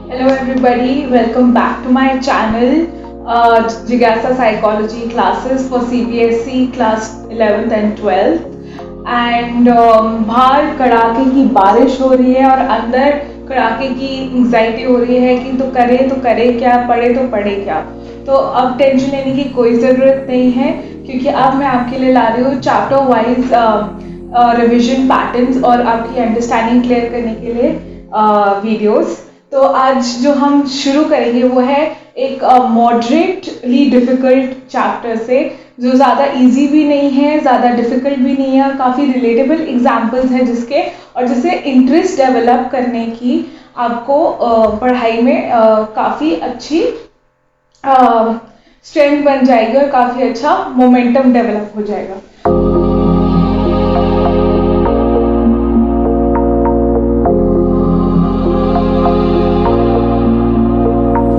Hello everybody, welcome back to my channel Jigyasa Psychology classes for CBSE class 11th and 12th and बाहर कड़ाके की बारिश हो रही है और अंदर कड़ाके की एंग्जाइटी हो रही है कि तो करे क्या, पढ़े तो पढ़े क्या। तो अब टेंशन लेने की कोई ज़रूरत नहीं है क्योंकि अब मैं आपके लिए ला रही हूँ चैप्टर वाइज रिविजन पैटर्न्स और आपकी अंडरस्टैंडिंग क्लियर करने के लिए वीडियोस। तो आज जो हम शुरू करेंगे वो है एक मॉडरेटली डिफ़िकल्ट चैप्टर से, जो ज़्यादा इजी भी नहीं है, ज़्यादा डिफ़िकल्ट भी नहीं है, काफ़ी रिलेटेबल एग्जांपल्स हैं जिसके और जिससे इंटरेस्ट डेवलप करने की आपको पढ़ाई में काफ़ी अच्छी स्ट्रेंथ बन जाएगी और काफ़ी अच्छा मोमेंटम डेवलप हो जाएगा।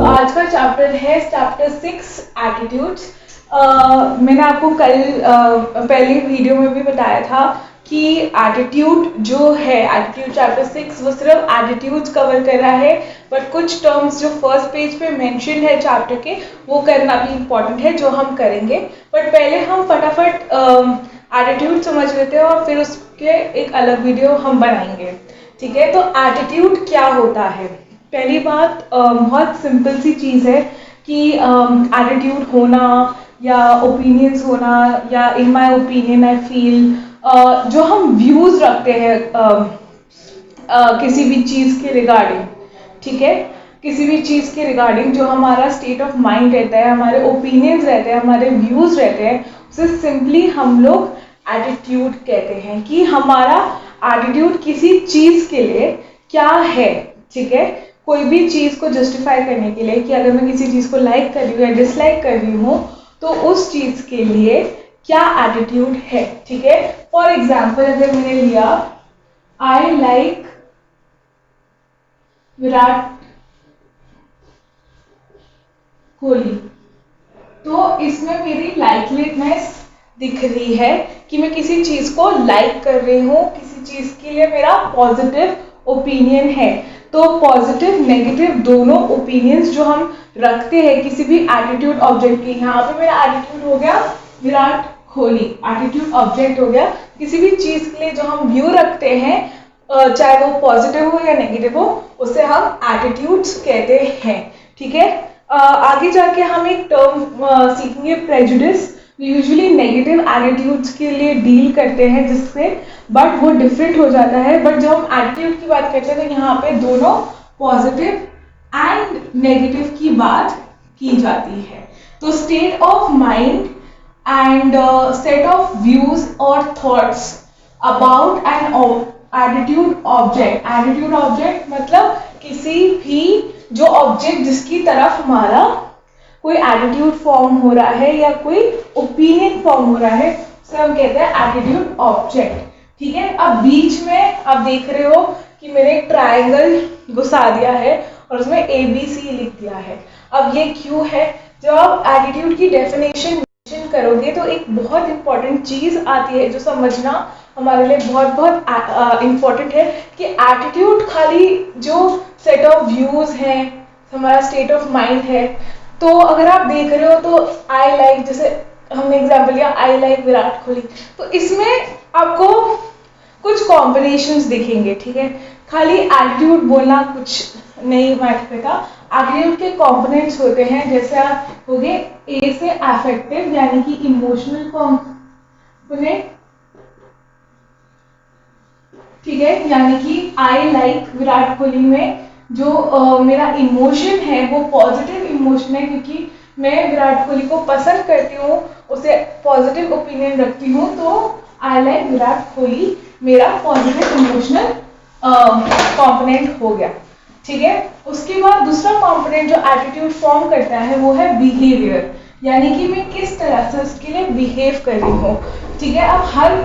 आज का चैप्टर है चैप्टर 6 एटीट्यूड्स। मैंने आपको कल पहले वीडियो में भी बताया था कि एटीट्यूड जो है, एटीट्यूड चैप्टर 6 वो सिर्फ एटीट्यूड्स कवर कर रहा है, बट कुछ टर्म्स जो फर्स्ट पेज पे मेंशन है चैप्टर के वो करना भी इम्पोर्टेंट है, जो हम करेंगे। बट पहले हम फटाफट एटीट्यूड समझ लेते हैं और फिर उसके एक अलग वीडियो हम बनाएंगे, ठीक है। तो एटीट्यूड क्या होता है? पहली बात बहुत सिंपल सी चीज़ है कि एटीट्यूड होना या ओपिनियंस होना या in my opinion I feel, जो हम व्यूज़ रखते हैं किसी भी चीज़ के रिगार्डिंग, ठीक है, किसी भी चीज़ के रिगार्डिंग जो हमारा स्टेट ऑफ माइंड रहता है, हमारे ओपिनियंस रहते हैं, हमारे व्यूज़ रहते हैं, उसे सिंपली हम लोग एटीट्यूड कहते हैं कि हमारा एटीट्यूड किसी चीज़ के लिए क्या है, ठीक है। कोई भी चीज़ को जस्टिफाई करने के लिए कि अगर मैं किसी चीज़ को लाइक कर रही हूँ या डिसलाइक कर रही हूँ तो उस चीज़ के लिए क्या एटीट्यूड है, ठीक है। फॉर एग्जाम्पल अगर मैंने लिया आई लाइक विराट कोहली, तो इसमें मेरी लाइकलीनेस दिख रही है कि मैं किसी चीज़ को लाइक कर रही हूँ, किसी चीज़ के लिए मेरा पॉजिटिव ओपिनियन है। तो पॉजिटिव नेगेटिव दोनों ओपिनियंस जो हम रखते हैं किसी भी एटीट्यूड ऑब्जेक्ट की, यहाँ पे मेरा एटीट्यूड हो गया विराट कोहली, एटीट्यूड ऑब्जेक्ट हो गया। किसी भी चीज़ के लिए जो हम व्यू रखते हैं, चाहे वो पॉजिटिव हो या नेगेटिव हो, उसे हम एटीट्यूड्स कहते हैं, ठीक है। आगे जाके हम एक टर्म सीखेंगे प्रेजुडिस। यूजुअली नेगेटिव एटीट्यूड्स के लिए डील करते हैं जिससे, बट वो डिफरेंट हो जाता है। बट जब हम एटीट्यूड की बात करते हैं तो यहाँ पे दोनों पॉजिटिव एंड नेगेटिव की बात की जाती है। तो state of mind and set of views और thoughts about an attitude object. Attitude object मतलब किसी भी जो ऑब्जेक्ट जिसकी तरफ हमारा कोई एटीट्यूड फॉर्म हो रहा है या कोई ओपिनियन फॉर्म हो रहा है, उसे हम कहते हैं एटीट्यूड ऑब्जेक्ट, ठीक है। अब बीच में आप देख रहे हो कि मैंने एक ट्रायंगल घुसा दिया है और उसमें ABC लिख दिया है। अब ये क्यों है? जब आप एटीट्यूड की डेफिनेशन मेंशन करोगे तो एक बहुत इंपॉर्टेंट चीज़ आती है जो समझना हमारे लिए बहुत बहुत इम्पॉर्टेंट है कि एटीट्यूड खाली जो सेट ऑफ व्यूज़ हैं, हमारा स्टेट ऑफ माइंड है। तो अगर आप देख रहे हो तो आई लाइक, जैसे हमने एग्जाम्पल लिया आई लाइक विराट कोहली, तो इसमें आपको कुछ कॉम्बिनेशंस दिखेंगे, ठीक है। खाली एटीट्यूड बोलना कुछ नहीं मैटर करता। एटीट्यूड के कॉम्पोनेंट्स होते हैं, जैसे आप हो गए ए से अफेक्टिव यानी कि इमोशनल कॉम्पोनेंट, ठीक है, यानी कि आई लाइक विराट कोहली में जो मेरा इमोशन है वो पॉजिटिव इमोशन है क्योंकि मैं विराट कोहली को पसंद करती हूँ, उसे पॉजिटिव ओपिनियन रखती हूँ, तो आई लाइक विराट कोहली मेरा पॉजिटिव इमोशनल कंपोनेंट हो गया, ठीक है। उसके बाद दूसरा कंपोनेंट जो एटीट्यूड फॉर्म करता है वो है बिहेवियर, यानी कि मैं किस तरह से उसके लिए बिहेव कर रही हूँ, ठीक है। अब हर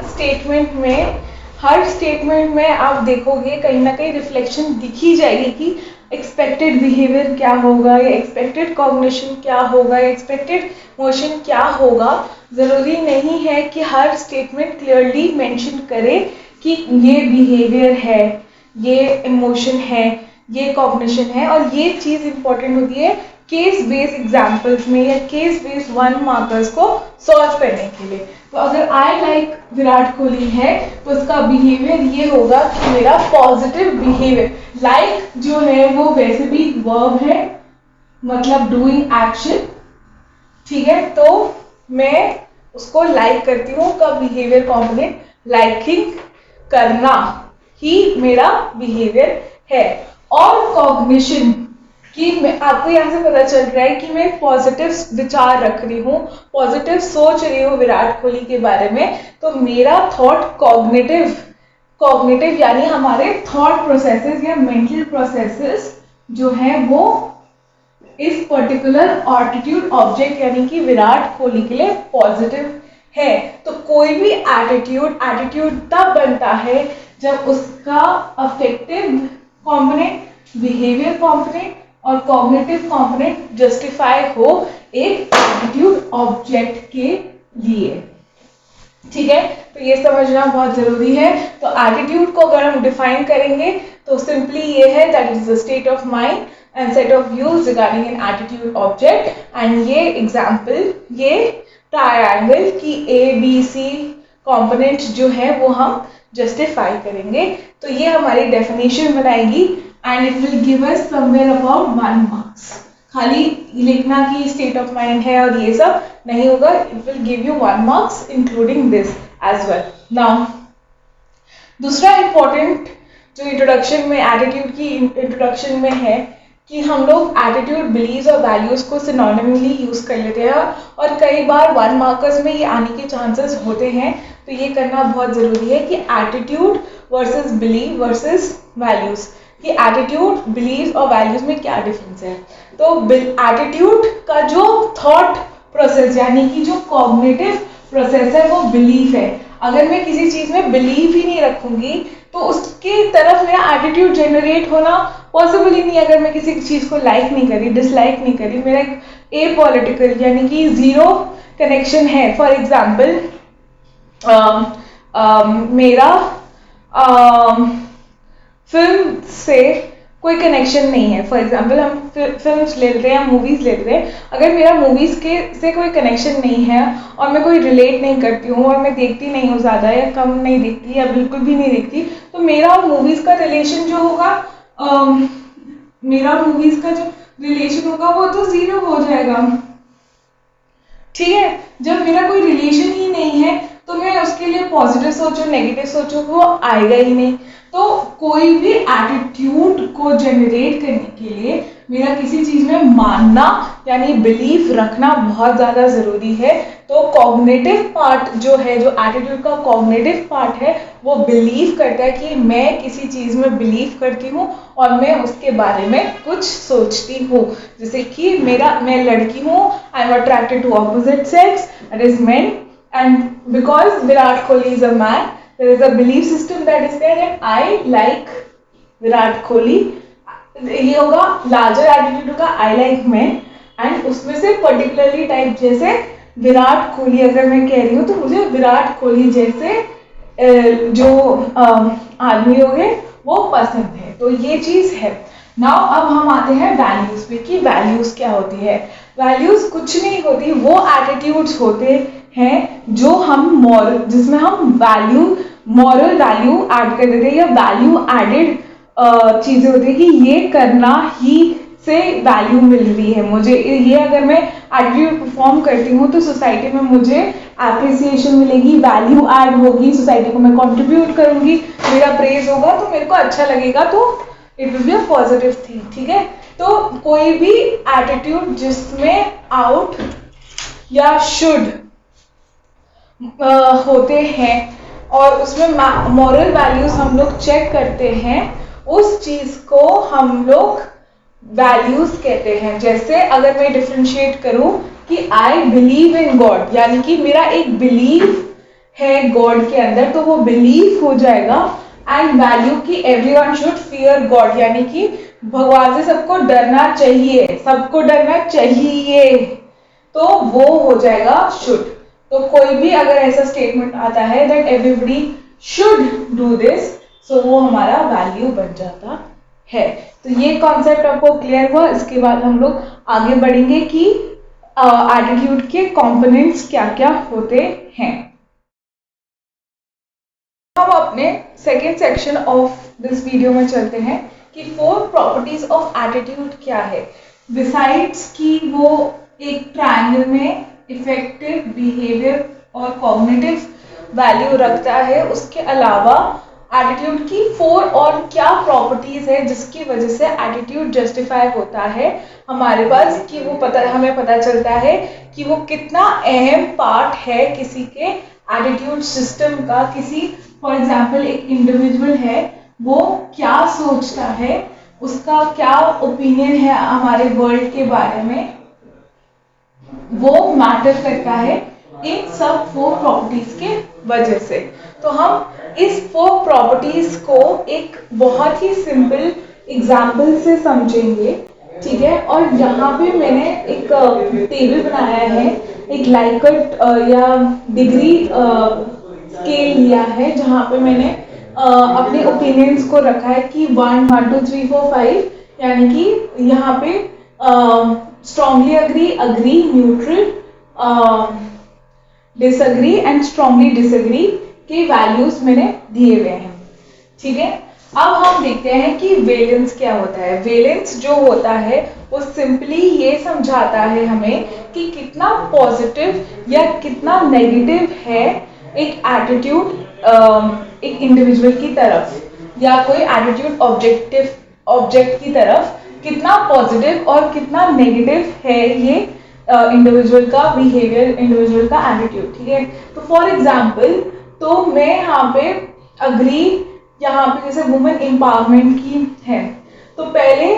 स्टेटमेंट में आप देखोगे कहीं ना कहीं रिफ्लेक्शन दिखी जाएगी कि एक्सपेक्टेड बिहेवियर क्या होगा या एक्सपेक्टेड कॉग्निशन क्या होगा या एक्सपेक्टेड मोशन क्या होगा। ज़रूरी नहीं है कि हर स्टेटमेंट क्लियरली मेंशन करे कि ये बिहेवियर है, ये इमोशन है ये कॉग्निशन है। और ये चीज़ इंपॉर्टेंट होती है केस बेस्ड एग्जाम्पल्स में या केस बेस्ड 1 मार्कर्स को सॉल्व करने के लिए। तो अगर आई लाइक विराट कोहली है तो उसका बिहेवियर ये होगा कि मेरा पॉजिटिव बिहेवियर, लाइक जो है वो वैसे भी वर्ब है, मतलब डूइंग एक्शन, ठीक है। तो मैं उसको लाइक करती हूँ का बिहेवियर कॉम्पोनेंट लाइकिंग करना ही मेरा बिहेवियर है। और कॉग्निशन कि मैं आपको यहाँ से पता चल रहा है कि मैं पॉजिटिव विचार रख रही हूँ, पॉजिटिव सोच रही हूँ विराट कोहली के बारे में, तो मेरा थॉट कॉग्निटिव यानी हमारे थॉट प्रोसेसेस या मेंटल प्रोसेसेस जो है वो इस पर्टिकुलर एटीट्यूड ऑब्जेक्ट यानी कि विराट कोहली के लिए पॉजिटिव है। तो कोई भी एटीट्यूड तब बनता है जब उसका अफेक्टिव कॉम्पोनेंट, बिहेवियर कॉम्पोनेंट और कॉग्निटिव कॉम्पोनेंट जस्टिफाई हो एक एटीट्यूड ऑब्जेक्ट के लिए, ठीक है। तो ये समझना बहुत जरूरी है। तो एटीट्यूड को अगर हम डिफाइन करेंगे तो सिंपली ये है that is the state of mind and set of views regarding N attitude object. And ये एग्जाम्पल, ये ट्रायंगल की ABC कॉम्पोनेंट जो है वो हम जस्टिफाई करेंगे। तो ये हमारी डेफिनेशन बनाएगी and it will give us somewhere about 1 marks. खाली लिखना कि स्टेट ऑफ माइंड है और ये सब नहीं होगा, it will give you 1 marks including this as well. Now दूसरा इंपॉर्टेंट जो इंट्रोडक्शन में, एटीट्यूड की इंट्रोडक्शन में है कि हम लोग एटीट्यूड, बिलीव्स और वैल्यूज को सिनोनिमली यूज कर लेते हैं और कई बार 1 मार्कर्स में ये आने के चांसेस होते हैं। तो ये करना बहुत जरूरी है कि attitude versus believe versus values, कि एटीट्यूड, बिलीव और वैल्यूज में क्या डिफरेंस है। तो एटीट्यूड का जो थॉट प्रोसेस यानी कि जो कॉग्निटिव प्रोसेस है वो बिलीफ है। अगर मैं किसी चीज में बिलीव ही नहीं रखूंगी तो उसकी तरफ मेरा एटीट्यूड जनरेट होना पॉसिबल ही नहीं। अगर मैं किसी चीज को लाइक नहीं करी, डिसलाइक नहीं करी, मेरा एक एपॉलिटिकल यानी कि जीरो कनेक्शन है। फॉर एग्जाम्पल मेरा फिल्म से कोई कनेक्शन नहीं है। फॉर एग्जाम्पल हम फिल्म्स ले रहे हैं, मूवीज ले रहे हैं, अगर मेरा मूवीज के से कोई कनेक्शन नहीं है और मैं कोई रिलेट नहीं करती हूँ और मैं देखती नहीं हूँ ज़्यादा या कम नहीं देखती या बिल्कुल भी नहीं देखती, तो मेरा और मूवीज का रिलेशन जो होगा, मेरा मूवीज का जो रिलेशन होगा वो तो जीरो हो जाएगा, ठीक है। जब मेरा कोई रिलेशन ही नहीं है तो मैं उसके लिए पॉजिटिव सोचूं, नेगेटिव सोचूं, वो आएगा ही नहीं। तो कोई भी एटीट्यूड को जनरेट करने के लिए मेरा किसी चीज में मानना यानी बिलीफ रखना बहुत ज्यादा जरूरी है। तो कॉग्निटिव पार्ट जो है, जो एटीट्यूड का कॉग्निटिव पार्ट है, वो बिलीव करता है कि मैं किसी चीज में बिलीव करती हूँ और मैं उसके बारे में कुछ सोचती हूँ। जैसे कि मैं लड़की हूँ, I am attracted to opposite sex, that is men, and because Virat Kohli is a man, there is a belief system that is there and I like Virat Kohli। ये होगा larger attitude का I like men, and उसमें से particularly type जैसे विराट कोहली अगर मैं कह रही हूँ तो मुझे विराट कोहली जैसे जो आदमी हो गए वो पसंद है। तो ये चीज है। नाउ अब हम आते हैं वैल्यूज पे कि वैल्यूज क्या होती है। वैल्यूज कुछ नहीं होती, वो एटीट्यूड्स होते हैं जो हम जिसमें हम मॉरल वैल्यू ऐड कर देते हैं या वैल्यू एडेड चीजें होती है कि ये करना ही से वैल्यू मिल रही है मुझे। ये अगर मैं एटीट्यूड परफॉर्म करती हूँ तो सोसाइटी में मुझे एप्रिसिएशन मिलेगी, वैल्यू ऐड होगी, सोसाइटी को मैं कंट्रीब्यूट करूंगी, मेरा प्रेज होगा तो मेरे को अच्छा लगेगा, तो it will be a positive thing, ठीक है। तो कोई भी एटीट्यूड जिसमें आउट या शुड होते हैं और उसमें मॉरल वैल्यूज हम लोग चेक करते हैं, उस चीज को हम लोग वैल्यूज कहते हैं। जैसे अगर मैं डिफरेंशिएट करूं कि आई बिलीव इन गॉड, यानी कि मेरा एक बिलीव है गॉड के अंदर, तो वो बिलीव हो जाएगा। एंड वैल्यू की एवरीवन शुड फियर गॉड, यानी कि भगवान से सबको डरना चाहिए, सबको डरना चाहिए, तो वो हो जाएगा शुड। तो कोई भी अगर ऐसा स्टेटमेंट आता है that everybody should do this, so वो हमारा वैल्यू बन जाता है। तो ये कॉन्सेप्ट आपको क्लियर हुआ। इसके बाद हम लोग आगे बढ़ेंगे कि एटीट्यूड के कंपोनेंट्स क्या क्या होते हैं। हम अपने second section of this video में चलते हैं कि 4 प्रॉपर्टीज ऑफ एटीट्यूड क्या है। बिसाइड्स कि वो एक ट्रायंगल में इफेक्टिव बिहेवियर और कॉग्निटिव वैल्यू रखता है, उसके अलावा एटीट्यूड की 4 और क्या प्रॉपर्टीज है जिसकी वजह से एटीट्यूड जस्टिफाई होता है हमारे पास, कि वो हमें पता चलता है कि वो कितना अहम पार्ट है किसी के एटीट्यूड सिस्टम का। किसी फॉर एग्जाम्पल एक इंडिविजुअल है, वो क्या सोचता है, उसका क्या ओपिनियन है हमारे वर्ल्ड के बारे में, वो मैटर करता है इन सब 4 प्रॉपर्टीज के वजह से। तो हम इस 4 प्रॉपर्टीज को एक बहुत ही सिंपल एग्जाम्पल से समझेंगे, ठीक है। और यहाँ पे मैंने एक टेबल बनाया है, एक लाइकट या डिग्री स्केल लिया है, जहाँ पे मैंने अपने ओपिनियंस को रखा है कि 1, 2, 3, 4, 5, यानी कि यहाँ पे strongly agree, neutral, disagree and strongly disagree के वैल्यूज मैंने दिए हुए हैं, ठीक है। अब हम देखते हैं कि वेलेंस क्या होता है। वेलेंस जो होता है वो सिंपली ये समझाता है हमें कि कितना पॉजिटिव या कितना नेगेटिव है एक एटीट्यूड एक इंडिविजुअल की तरफ, या कोई एटीट्यूड ऑब्जेक्ट की तरफ कितना पॉजिटिव और कितना नेगेटिव है ये इंडिविजुअल का बिहेवियर, इंडिविजुअल का एटीट्यूड, ठीक है। तो फॉर एग्जाम्पल, तो मैं यहाँ पे अग्री, यहाँ पे जैसे वुमेन एम्पावरमेंट की है, तो पहले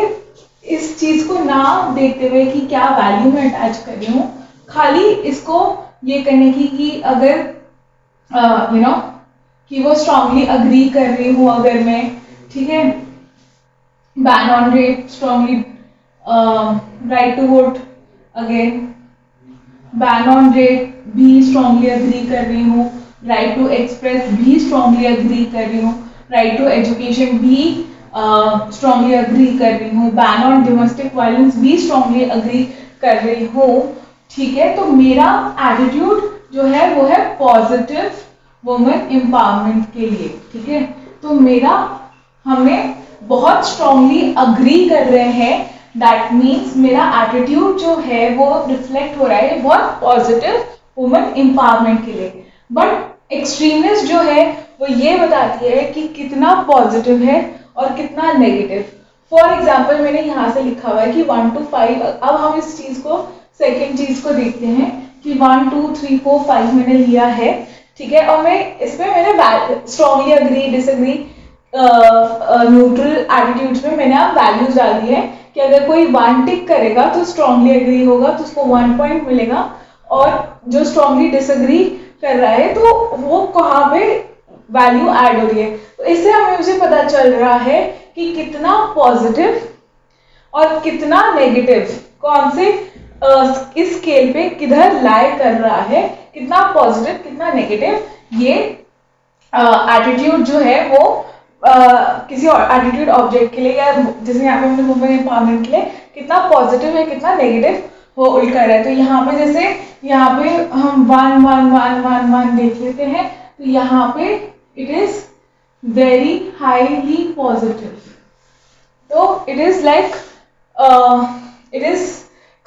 इस चीज को ना देखते हुए कि क्या वैल्यू मैं अटैच कर रही हूँ, खाली इसको ये करने की कि अगर कि वो स्ट्रांगली अग्री कर रही हूँ अगर मैं, ठीक है, ban on rape, strongly right to vote again, ban on rape भी स्ट्रांगली अग्री कर रही हूँ, राइट टू एक्सप्रेस भी स्ट्रांगली अग्री कर रही हूँ, राइट टू एजुकेशन भी स्ट्रांगली अग्री कर रही हूँ, बैन ऑन डोमेस्टिक वायलेंस भी स्ट्रांगली अग्री कर रही हूँ, ठीक है। तो मेरा एटीट्यूड जो है वो है पॉजिटिव वुमेन एम्पावरमेंट के लिए, ठीक है। तो हमें बहुत स्ट्रांगली अग्री कर रहे हैं, दैट मीन्स मेरा एटीट्यूड जो है वो रिफ्लेक्ट हो रहा है बहुत पॉजिटिव वुमेन एम्पावरमेंट के लिए। बट एक्सट्रीमिस्ट जो है वो ये बताती है कि कितना पॉजिटिव है और कितना नेगेटिव। फॉर एग्जाम्पल, मैंने यहाँ से लिखा हुआ है कि 1 to 5। अब हम इस चीज को, सेकेंड चीज को देखते हैं कि 1, 2, 3, 4, 5 मैंने लिया है, ठीक है। और मैंने strongly agree, disagree, neutral attitudes में मैंने अब वैल्यूज डाल दी है कि अगर कोई 1 टिक करेगा तो स्ट्रांगली अग्री होगा तो उसको 1 पॉइंट मिलेगा, और जो स्ट्रांगली डिसएग्री कर रहा है तो वो कहाँ पे वैल्यू ऐड हो रही है। तो इससे हमें मुझे पता चल रहा है कि कितना पॉजिटिव और कितना नेगेटिव कौन से इस स्केल पे किधर लाई कर रहा है, कितना पॉजिटिव कितना नेगेटिव ये एटीट्यूड जो है वो किसी एटीट्यूड ऑब्जेक्ट के लिए, या जैसे यहाँ पे हमने वुमेन एम्पावरमेंट के लिए कितना पॉजिटिव है कितना नेगेटिव वो उल्ट कर रहा है। तो यहाँ पे जैसे यहाँ पे हम 1, 1, 1, 1, 1 देख लेते हैं, तो यहाँ पे it is very highly positive. तो it is like it is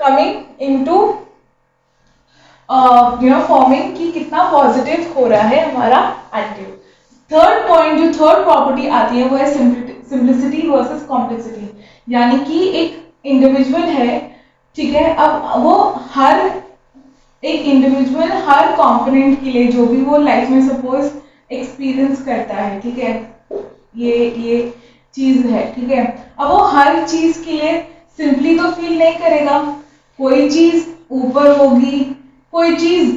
coming into forming कि कितना पॉजिटिव हो रहा है हमारा एटीट्यूड। थर्ड पॉइंट, जो थर्ड प्रॉपर्टी आती है वो है सिंप्लिसिटी वर्सेस कॉम्प्लेक्सिटी, यानी कि एक इंडिविजुअल है, ठीक है। अब वो हर एक इंडिविजुअल हर कंपोनेंट के लिए जो भी वो लाइफ में सपोज एक्सपीरियंस करता है, ठीक है, ये चीज है, ठीक है। अब वो हर चीज के लिए सिंपली तो फील नहीं करेगा, कोई चीज ऊपर होगी, कोई चीज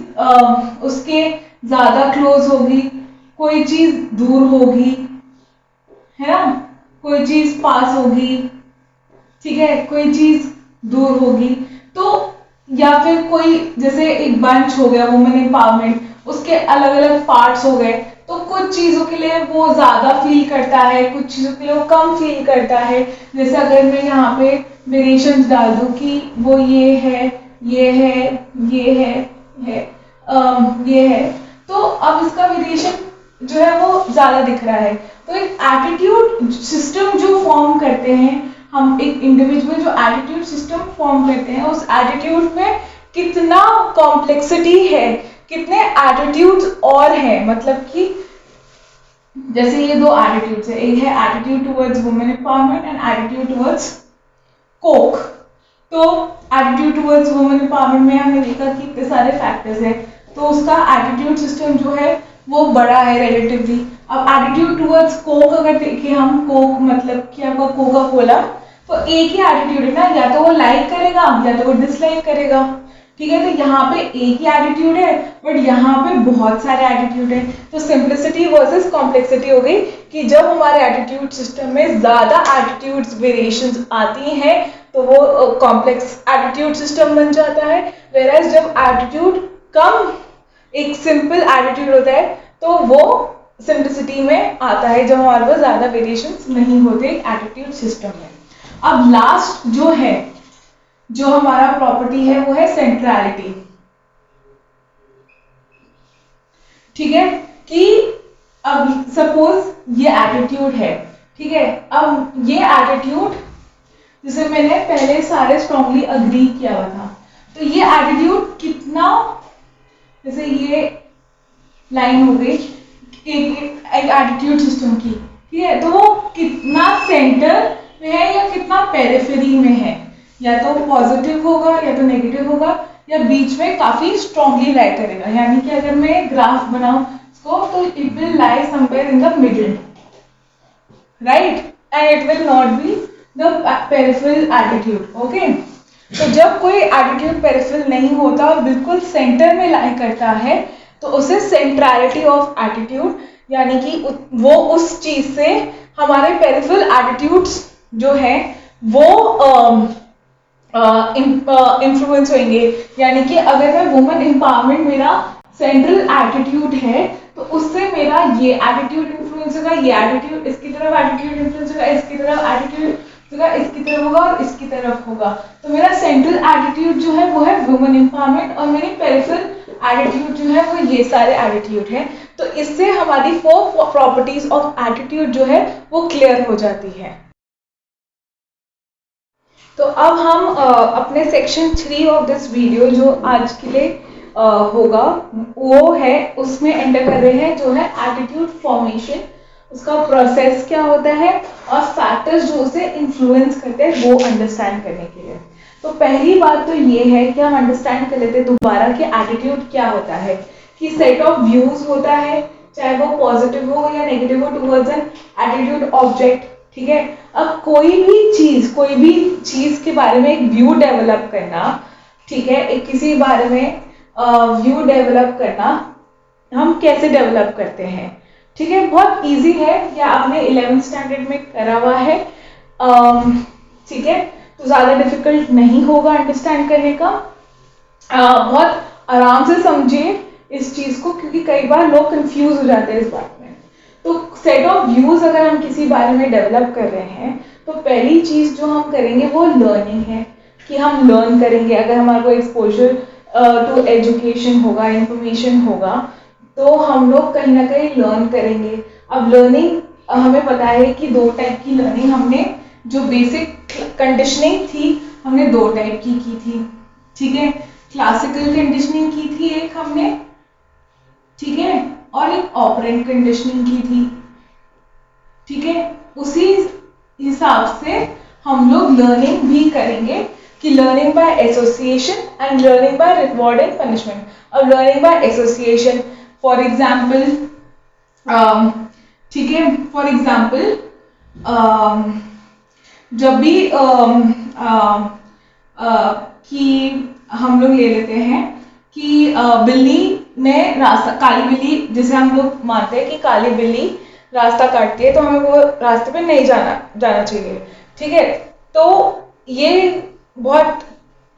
उसके ज्यादा क्लोज होगी, कोई चीज दूर होगी, है ना, कोई चीज पास होगी, ठीक है, कोई चीज दूर होगी। तो या फिर कोई जैसे एक बंच हो गया वुमेन एम्पावरमेंट, उसके अलग अलग पार्ट्स हो गए, तो कुछ चीज़ों के लिए वो ज़्यादा फील करता है, कुछ चीज़ों के लिए वो कम फील करता है। जैसे अगर मैं यहाँ पे वेरिएशंस डाल दूँ कि वो ये है, ये है, ये है, ये है, तो अब इसका वेरिएशन जो है वो ज़्यादा दिख रहा है। तो एक एटीट्यूड सिस्टम जो फॉर्म करते हैं हम, एक इंडिविजुअल जो एटीट्यूड सिस्टम फॉर्म करते हैं, उस एटीट्यूड में कितना कॉम्प्लेक्सिटी है, कितने एटीट्यूड्स और हैं। मतलब कि जैसे ये दो एटीट्यूड्स है, एक है attitude towards women empowerment and attitude towards Coke. तो एटीट्यूड टुवर्ड्स वुमेन एम्पावरमेंट में हमने देखा कि इतने सारे फैक्टर्स हैं, तो उसका एटीट्यूड सिस्टम जो है वो बड़ा है रिलेटिवली। अब एटीट्यूड टुवर्ड्स कोक अगर देखें हम, कोक मतलब कि आपका कोका कोला, तो एक ही एटीट्यूड है ना, या तो वो लाइक करेगा या तो वो डिसलाइक करेगा, ठीक है। तो यहाँ पे एक ही एटीट्यूड है, बट यहाँ पे बहुत सारे एटीट्यूड है। तो सिंप्लिसिटी वर्सेस कॉम्प्लेक्सिटी हो गई कि जब हमारे एटीट्यूड सिस्टम में ज़्यादा एटीट्यूड्स वेरिएशंस आती हैं तो वो कॉम्प्लेक्स एटीट्यूड सिस्टम बन जाता है। वेराज जब एटीट्यूड कम, एक सिंपल एटीट्यूड होता है, तो वो सिंप्लिसिटी में आता है, जब हमारे पास ज़्यादा वेरिएशंस नहीं होते एटीट्यूड सिस्टम में। अब लास्ट जो है, जो हमारा प्रॉपर्टी है, वो है सेंट्रलिटी। ठीक है, कि अब सपोज ये एटीट्यूड है, ठीक है। अब ये एटीट्यूड जिसे मैंने पहले सारे स्ट्रांगली अग्री किया हुआ था, तो ये एटीट्यूड कितना, जैसे ये लाइन हो गई एक एटीट्यूड सिस्टम की, ठीक है, तो वो कितना सेंटर में है या कितना पेरिफेरी में है, या तो पॉजिटिव होगा या तो नेगेटिव होगा, या बीच में काफी स्ट्रांगली लाई करेगा। यानी कि अगर मैं ग्राफ बनाऊं इसको, तो it will lie somewhere in the middle, right, and it will not be the peripheral attitude. Okay, तो जब कोई एटीट्यूड पेरिफेरल नहीं होता और बिल्कुल सेंटर में लाई करता है, तो उसे सेंट्रलिटी ऑफ एटीट्यूड, यानी कि वो उस चीज से हमारे पेरिफेरल एटीट्यूड्स जो है वो इन्फ्लुएंस होंगे। यानी कि अगर मैं वुमेन एम्पावरमेंट मेरा सेंट्रल एटीट्यूड है, तो उससे मेरा ये एटीट्यूड इन्फ्लुएंस होगा, ये एटीट्यूड इसकी तरफ एटीट्यूड इन्फ्लुएंस होगा, इसकी तरफ एटीट्यूड होगा, इसकी तरफ होगा और इसकी तरफ होगा। तो मेरा सेंट्रल एटीट्यूड जो है वो है वुमेन एम्पावरमेंट, और मेरी पेरिफेरल एटीट्यूड जो है वो ये सारे एटीट्यूड है। तो इससे हमारी 4 प्रॉपर्टीज ऑफ एटीट्यूड जो है वो क्लियर हो जाती है। तो अब हम अपने सेक्शन 3 ऑफ दिस वीडियो जो आज के लिए होगा वो है, उसमें एंटर कर रहे हैं, जो है एटीट्यूड फॉर्मेशन, उसका प्रोसेस क्या होता है और फैक्टर्स जो उसे इन्फ्लुएंस करते हैं वो अंडरस्टैंड करने के लिए। तो पहली बात तो ये है कि हम अंडरस्टैंड कर लेते हैं दोबारा कि एटीट्यूड क्या होता है, कि सेट ऑफ व्यूज होता है, चाहे वो पॉजिटिव हो या नेगेटिव हो, टुवर्ड्स एन एटीट्यूड ऑब्जेक्ट। ठीक है, अब कोई भी चीज के बारे में एक व्यू डेवलप करना, ठीक है, एक किसी बारे में व्यू डेवलप करना हम कैसे डेवलप करते हैं, ठीक है, बहुत इजी है, या आपने 11th स्टैंडर्ड में करा हुआ है, ठीक है, तो ज़्यादा डिफिकल्ट नहीं होगा अंडरस्टैंड करने का। बहुत आराम से समझिए इस चीज़ को, क्योंकि कई बार लोग कंफ्यूज हो जाते हैं इस बात में। तो सेट ऑफ व्यूज अगर हम किसी बारे में डेवलप कर रहे हैं, तो पहली चीज़ जो हम करेंगे वो लर्निंग है, कि हम लर्न करेंगे। अगर हमारा कोई एक्सपोजर टू एजुकेशन होगा, इंफॉर्मेशन होगा, तो हम लोग कहीं ना कहीं लर्न करेंगे। अब लर्निंग हमें पता है कि 2 टाइप की लर्निंग हमने, जो बेसिक कंडीशनिंग थी, हमने 2 टाइप की थी, ठीक है, क्लासिकल कंडीशनिंग की थी एक हमने, ठीक है, और एक ऑपरेंट कंडीशनिंग की थी, ठीक है। उसी हिसाब से हम लोग लर्निंग भी करेंगे, कि learning by association and learning by reward and punishment. अब learning by association, for example, ठीक है, फॉर एग्जाम्पल जब भी कि हम लोग ले लेते हैं कि बिल्ली ने रास्ता, काली बिल्ली, जिसे हम लोग मानते हैं कि काली बिल्ली रास्ता काटती है, तो हमें वो रास्ते पे नहीं जाना चाहिए, ठीक है। तो ये बहुत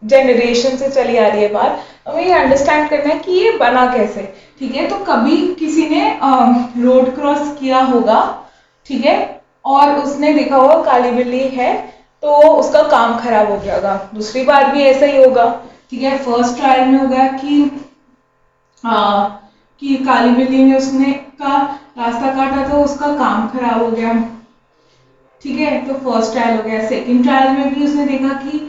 जनरेशन से चली आ रही है बात, हमें ये अंडरस्टैंड करना है कि ये बना कैसे। ठीक है, तो कभी किसी ने रोड क्रॉस किया होगा, ठीक है, और उसने देखा होगा काली बिल्ली है, तो उसका काम खराब हो गया होगा। दूसरी बार भी ऐसा ही होगा। ठीक है, फर्स्ट ट्रायल में हो गया कि काली बिल्ली ने उसने का रास्ता काटा तो उसका काम खराब हो गया। ठीक है, तो फर्स्ट ट्रायल हो गया। सेकंड ट्रायल में भी उसने देखा कि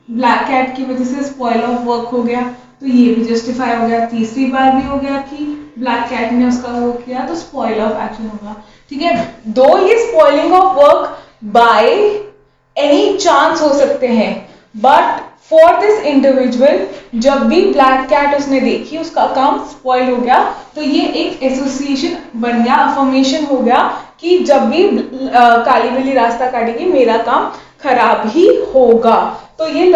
ब्लैक कैट की वजह से स्पॉइल ऑफ वर्क हो गया, तो ये भी जस्टिफाई हो गया। तीसरी बार भी हो गया कि ब्लैक कैट ने उसका वो किया तो स्पॉइल ऑफ एक्शन होगा। ठीक है, दो ये spoiling of work by any chance हो सकते हैं, बट फॉर दिस इंडिविजुअल जब भी ब्लैक कैट उसने देखी उसका काम स्पॉइल हो गया, तो ये एक एसोसिएशन बन गया, अफर्मेशन हो गया कि जब भी काली बिल्ली रास्ता काटेगी मेरा काम खराब ही होगा। तो ये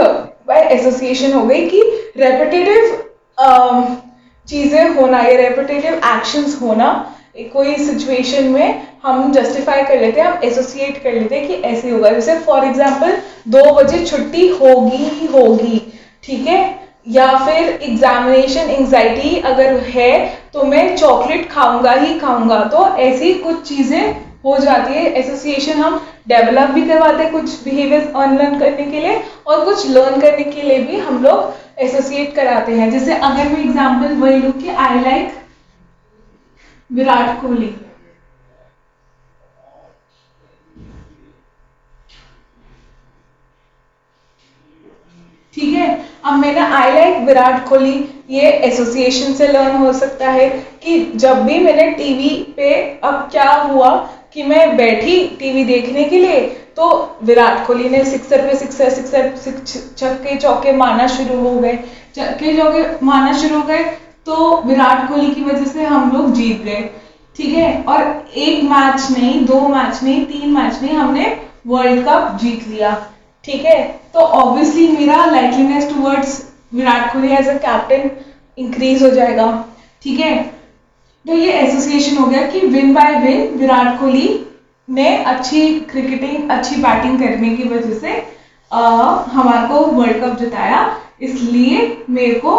बाय एसोसिएशन हो गई कि रेपिटेटिव चीजें होना या रेपिटेटिव एक्शंस होना कोई सिचुएशन में हम जस्टिफाई कर लेते हैं, हम एसोसिएट कर लेते हैं कि ऐसे होगा। जैसे फॉर एग्जांपल 2 बजे छुट्टी होगी ही होगी, ठीक है, या फिर एग्जामिनेशन एंजाइटी अगर है तो मैं चॉकलेट खाऊंगा ही खाऊंगा। तो ऐसी कुछ चीजें हो जाती है, एसोसिएशन हम डेवलप भी करवाते हैं कुछ बिहेवियर अनलर्न करने के लिए, और कुछ लर्न करने के लिए भी हम लोग एसोसिएट कराते हैं। जैसे अगर मैं एग्जांपल वही लूं कि आई लाइक विराट कोहली, ठीक है, अब मैंने आई लाइक विराट कोहली, ये एसोसिएशन से लर्न हो सकता है कि जब भी मैंने टीवी पे, अब क्या हुआ कि मैं बैठी टीवी देखने के लिए तो विराट कोहली ने सिक्सर पे सिक्सर छक्के चौके मारना शुरू हो गए, छक्के चौके मारना शुरू हो गए, तो विराट कोहली की वजह से हम लोग जीत गए। ठीक है, और एक मैच नहीं, 2 मैच नहीं, 3 मैच नहीं, हमने वर्ल्ड कप जीत लिया। ठीक है, तो ऑब्वियसली मेरा likeliness towards Virat Kohli as a captain increase हो जाएगा। ठीक है, तो ये एसोसिएशन हो गया कि win bye win Virat Kohli ने अच्छी क्रिकेटिंग, अच्छी बैटिंग करने की वजह से हमारे को वर्ल्ड कप जिताया, इसलिए मेरे को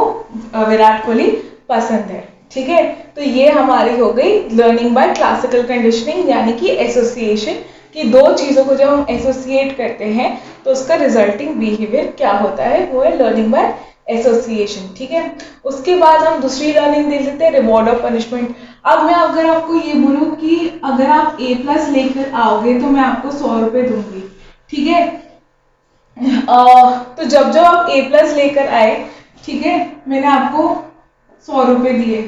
विराट कोहली पसंद है। ठीक है, तो ये हमारी हो गई लर्निंग बाय क्लासिकल कंडीशनिंग, यानी कि एसोसिएशन, कि 2 चीज़ों को जब हम एसोसिएट करते हैं तो उसका रिजल्टिंग बिहेवियर क्या होता है, वो है लर्निंग बाय एसोसिएशन। ठीक है, उसके बाद हम दूसरी लर्निंग देख लेते हैं, रिवॉर्ड और पनिशमेंट। अब मैं अगर आपको ये बोलूँ कि अगर आप A+ लेकर आओगे तो मैं आपको 100 रुपये दूंगी। ठीक है, तो जब जब आप A+ लेकर आए, ठीक है, मैंने आपको 100 रुपये दिए।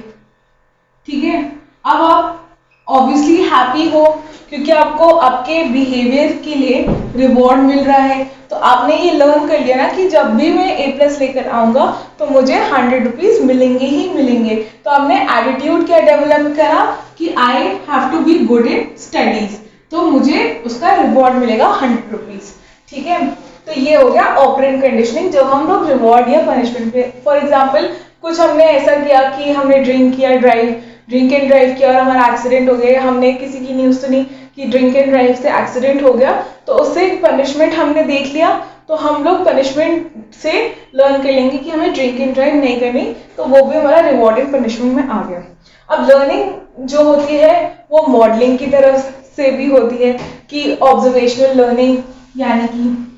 ठीक है, अब आप ऑब्वियसली हैप्पी हो क्योंकि आपको आपके बिहेवियर के लिए रिवॉर्ड मिल रहा है। तो आपने ये लर्न कर लिया ना कि जब भी मैं A+ लेकर आऊंगा तो मुझे 100 रुपीज मिलेंगे ही मिलेंगे। तो आपने एटीट्यूड क्या डेवलप करा कि I have to be good in studies, तो मुझे उसका रिवॉर्ड मिलेगा 100 रुपीज। ठीक है, तो ये हो गया ऑपरेंट कंडीशनिंग, जब हम लोग रिवॉर्ड या पनिशमेंट पे, फॉर एग्जाम्पल कुछ हमने ऐसा किया कि हमने ड्रिंक एंड ड्राइव किया और हमारा एक्सीडेंट हो गया, हमने किसी की न्यूज़ सुनी कि ड्रिंक एंड ड्राइव से एक्सीडेंट हो गया, तो उससे पनिशमेंट हमने देख लिया, तो हम लोग पनिशमेंट से लर्न कर लेंगे कि हमें ड्रिंक एंड ड्राइव नहीं करनी, तो वो भी हमारा रिवॉर्ड एंड पनिशमेंट में आ गया। अब लर्निंग जो होती है वो मॉडलिंग की तरफ से भी होती है कि ऑब्जर्वेशनल लर्निंग, यानी कि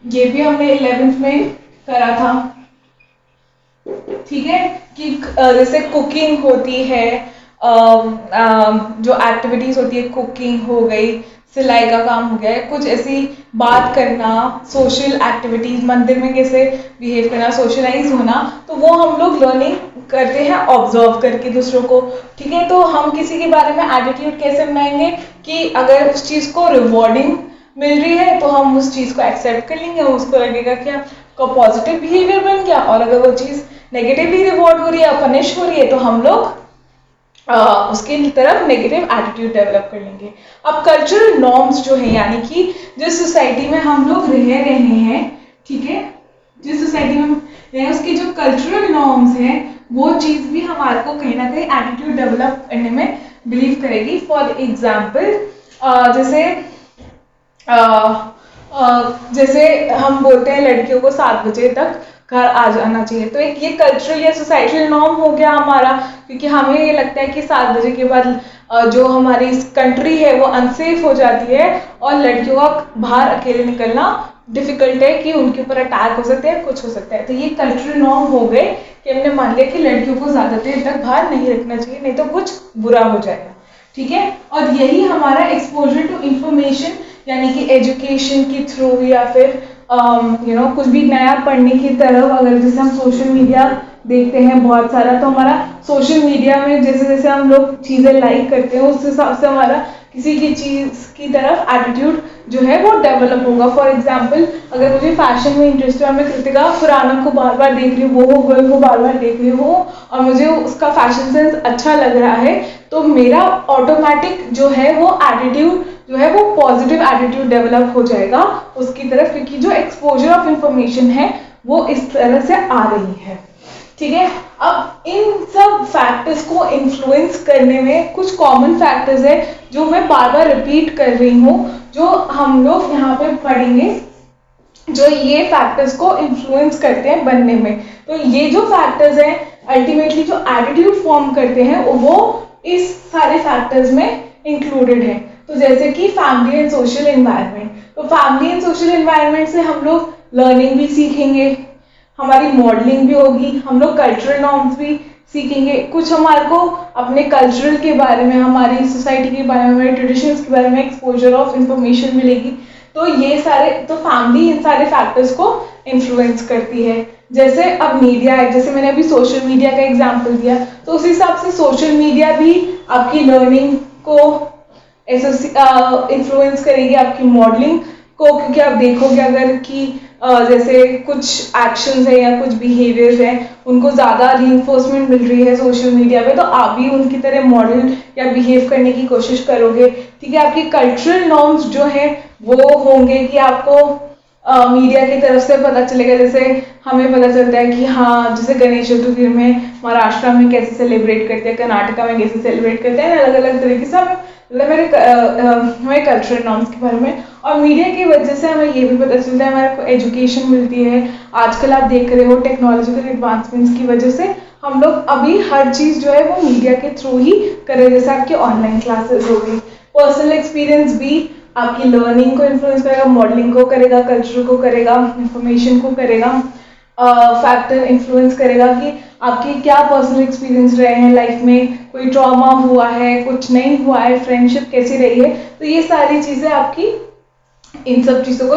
ये भी हमने 11th में करा था। ठीक है, कि जैसे कुकिंग होती है, जो एक्टिविटीज होती है, कुकिंग हो गई, सिलाई का काम हो गया, कुछ ऐसी बात करना, सोशल एक्टिविटीज, मंदिर में कैसे बिहेव करना, सोशलाइज होना, तो वो हम लोग लर्निंग करते हैं ऑब्जर्व करके दूसरों को। ठीक है, तो हम किसी के बारे में एटीट्यूड कैसे बनाएंगे कि अगर उस चीज़ को रिवॉर्डिंग मिल रही है तो हम उस चीज़ को एक्सेप्ट कर लेंगे, उसको लगेगा कि आपका पॉजिटिव बिहेवियर बन गया, और अगर वो चीज़ नेगेटिवली रिवॉर्ड हो रही है, पनिश हो रही है, तो हम लोग उसके तरफ नेगेटिव एटीट्यूड डेवलप कर लेंगे। अब कल्चरल नॉर्म्स जो है, यानी कि जिस सोसाइटी में हम लोग रह रहे हैं, ठीक है, जिस सोसाइटी में हम रह रहे हैं उसके जो कल्चरल नॉर्म्स हैं, वो चीज़ भी हमारे को कहीं ना कहीं एटीट्यूड डेवलप करने में बिलीव करेगी। फॉर एग्जाम्पल जैसे जैसे हम बोलते हैं लड़कियों को 7 बजे तक घर आ जाना चाहिए, तो एक ये कल्चरल या सोसाइटल नॉर्म हो गया हमारा, क्योंकि हमें ये लगता है कि 7 बजे के बाद जो हमारी कंट्री है वो अनसेफ हो जाती है और लड़कियों का बाहर अकेले निकलना डिफिकल्ट है, कि उनके ऊपर अटैक हो सकते हैं, कुछ हो सकता है। तो ये कल्चरल नॉर्म हो गए कि हमने मान लिया कि लड़कियों को ज़्यादा देर तक बाहर नहीं रखना चाहिए, नहीं तो कुछ बुरा हो जाएगा, ठीक है। और यही हमारा एक्सपोजर टू इंफॉर्मेशन यानी कि एजुकेशन के थ्रू या फिर कुछ भी नया पढ़ने की तरफ, अगर जैसे हम सोशल मीडिया देखते हैं बहुत सारा, तो हमारा सोशल मीडिया में जैसे जैसे हम लोग चीज़ें लाइक करते हैं उस हिसाब से हमारा किसी की चीज़ की तरफ एटीट्यूड जो है वो डेवलप होगा। फॉर एग्जांपल, अगर मुझे फैशन में इंटरेस्ट है और मैं कृतिका खुराना को बार बार देख रही हूँ, वो गर्ल को बार बार देख रही हूँ और मुझे उसका फैशन सेंस अच्छा लग रहा है, तो मेरा ऑटोमेटिक जो है वो एटीट्यूड जो है वो पॉजिटिव एटीट्यूड डेवलप हो जाएगा उसकी तरफ, क्योंकि जो एक्सपोजर ऑफ इंफॉर्मेशन है वो इस तरह से आ रही है, ठीक है। अब इन सब फैक्टर्स को इन्फ्लुएंस करने में कुछ कॉमन फैक्टर्स है जो मैं बार बार रिपीट कर रही हूँ, जो हम लोग यहाँ पे पढ़ेंगे, जो ये फैक्टर्स को इन्फ्लुएंस करते हैं बनने में। तो ये जो फैक्टर्स हैं अल्टीमेटली जो एटीट्यूड फॉर्म करते हैं वो इस सारे फैक्टर्स में इंक्लूडेड है। तो जैसे कि फैमिली एंड सोशल एनवायरनमेंट, तो फैमिली एंड सोशल एनवायरनमेंट से हम लोग लर्निंग भी सीखेंगे, हमारी मॉडलिंग भी होगी, हम लोग कल्चरल नॉर्म्स भी सीखेंगे, कुछ हमारे को अपने कल्चरल के बारे में, हमारी सोसाइटी के बारे में, हमारे ट्रेडिशंस के बारे में एक्सपोजर ऑफ इंफॉर्मेशन मिलेगी। तो ये सारे, तो फैमिली इन सारे फैक्टर्स को इन्फ्लुएंस करती है। जैसे अब मीडिया है, जैसे मैंने अभी सोशल मीडिया का एग्जांपल दिया, तो उस हिसाब से सोशल मीडिया भी आपकी लर्निंग को इन्फ्लुएंस करेगी, आपकी मॉडलिंग को, क्योंकि आप देखोगे अगर कि जैसे कुछ एक्शंस है या कुछ बिहेवियर्स हैं उनको ज़्यादा रीइंफोर्समेंट मिल रही है सोशल मीडिया पे, तो आप भी उनकी तरह मॉडल या बिहेव करने की कोशिश करोगे, ठीक है। आपकी कल्चरल नॉर्म्स जो है वो होंगे कि आपको मीडिया की तरफ से पता चलेगा। जैसे हमें पता चलता है कि हाँ, जैसे गणेश चतुर्थी में महाराष्ट्र में कैसे सेलिब्रेट करते हैं, कर्नाटका में कैसे सेलिब्रेट करते हैं, अलग अलग तरीके से हमें कल्चरल नॉर्म्स के बारे में, और मीडिया की वजह से हमें ये भी पता चलता है, हमारे को एजुकेशन मिलती है। आजकल आप देख रहे हो टेक्नोलॉजिकल एडवांसमेंट्स की वजह से हम लोग अभी हर चीज़ जो है वो मीडिया के थ्रू ही कर रहे हैं, जैसे आपकी ऑनलाइन क्लासेस हो गई। पर्सनल एक्सपीरियंस भी आपकी लर्निंग को इन्फ्लुएंस करेगा, मॉडलिंग को करेगा, कल्चर को करेगा, इंफॉर्मेशन को करेगा। फैक्टर इन्फ्लुएंस करेगा कि आपकी क्या पर्सनल एक्सपीरियंस रहे हैं लाइफ में, कोई ट्रॉमा हुआ है, कुछ नहीं हुआ है, फ्रेंडशिप कैसी रही है। तो ये सारी चीज़ें आपकी इन सब चीज़ों को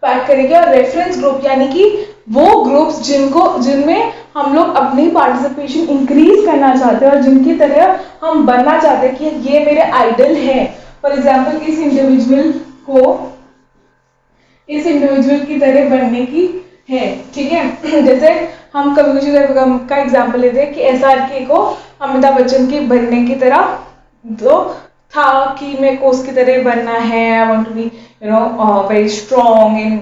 पैक करेगी। और रेफरेंस ग्रुप यानी कि वो ग्रुप्स जिनमें हम लोग अपनी पार्टिसिपेशन इंक्रीज करना चाहते हैं और जिनकी तरह हम बनना चाहते हैं कि ये मेरे आइडल है। फॉर एग्जाम्पल, इस इंडिविजुअल की तरह बनने की है, ठीक है। जैसे हम कभी किसी का एग्जाम्पल लेते हैं कि SRK को अमिताभ बच्चन की बनने की तरह जो था कि मेरे को उसकी तरह बनना है, I want to be very strong and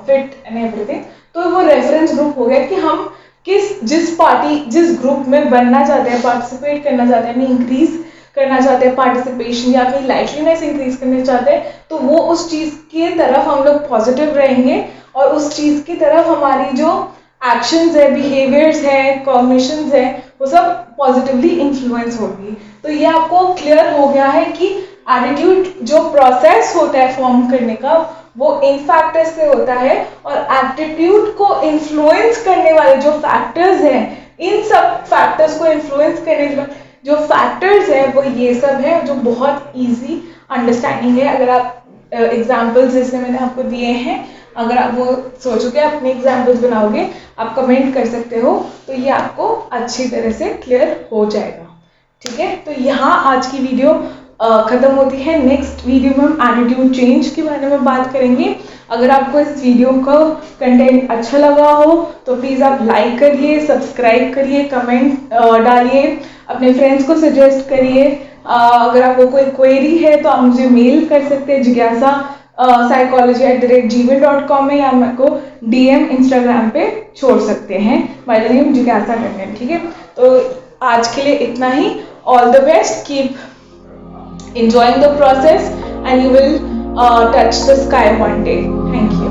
fit and everything. तो वो रेफरेंस ग्रुप हो गया कि हम जिस ग्रुप में बनना चाहते हैं, पार्टिसिपेट करना चाहते हैं, इंक्रीज करना चाहते हैं पार्टिसिपेशन या अपनी लाइवलीनेस इंक्रीज करना चाहते हैं, तो वो उस चीज़ की तरफ हम लोग पॉजिटिव रहेंगे और उस चीज़ की तरफ हमारी जो एक्शंस है, बिहेवियर्स है, कॉग्निशंस है, वो सब पॉजिटिवली इन्फ्लुएंस होगी। तो ये आपको क्लियर हो गया है कि एटीट्यूड जो प्रोसेस होता है फॉर्म करने का वो इन फैक्टर्स से होता है, और एटीट्यूड को इन्फ्लुएंस करने वाले जो फैक्टर्स हैं, इन सब फैक्टर्स को इन्फ्लुएंस करने वाले जो फैक्टर्स हैं वो ये सब है, जो बहुत इजी अंडरस्टैंडिंग है। अगर आप एग्जाम्पल्स जैसे मैंने आपको दिए हैं, अगर आप वो सोचोगे, अपने एग्जाम्पल्स बनाओगे, आप कमेंट कर सकते हो, तो ये आपको अच्छी तरह से क्लियर हो जाएगा, ठीक है। तो यहाँ आज की वीडियो ख़त्म होती है। नेक्स्ट वीडियो में हम एटीट्यूड चेंज के बारे में बात करेंगे। अगर आपको इस वीडियो का कंटेंट अच्छा लगा हो तो प्लीज़ आप लाइक करिए, सब्सक्राइब करिए, कमेंट डालिए, अपने फ्रेंड्स को सजेस्ट करिए। अगर आपको कोई क्वेरी है तो आप मुझे मेल कर सकते हैं जिज्ञासा psychology@gmail.com में, या मेरे को DM इंस्टाग्राम पे छोड़ सकते हैं बाय द नेम जिज्ञासा टंडन, ठीक है। तो आज के लिए इतना ही। All the best, keep enjoying the process and you will touch the sky one day. Thank you.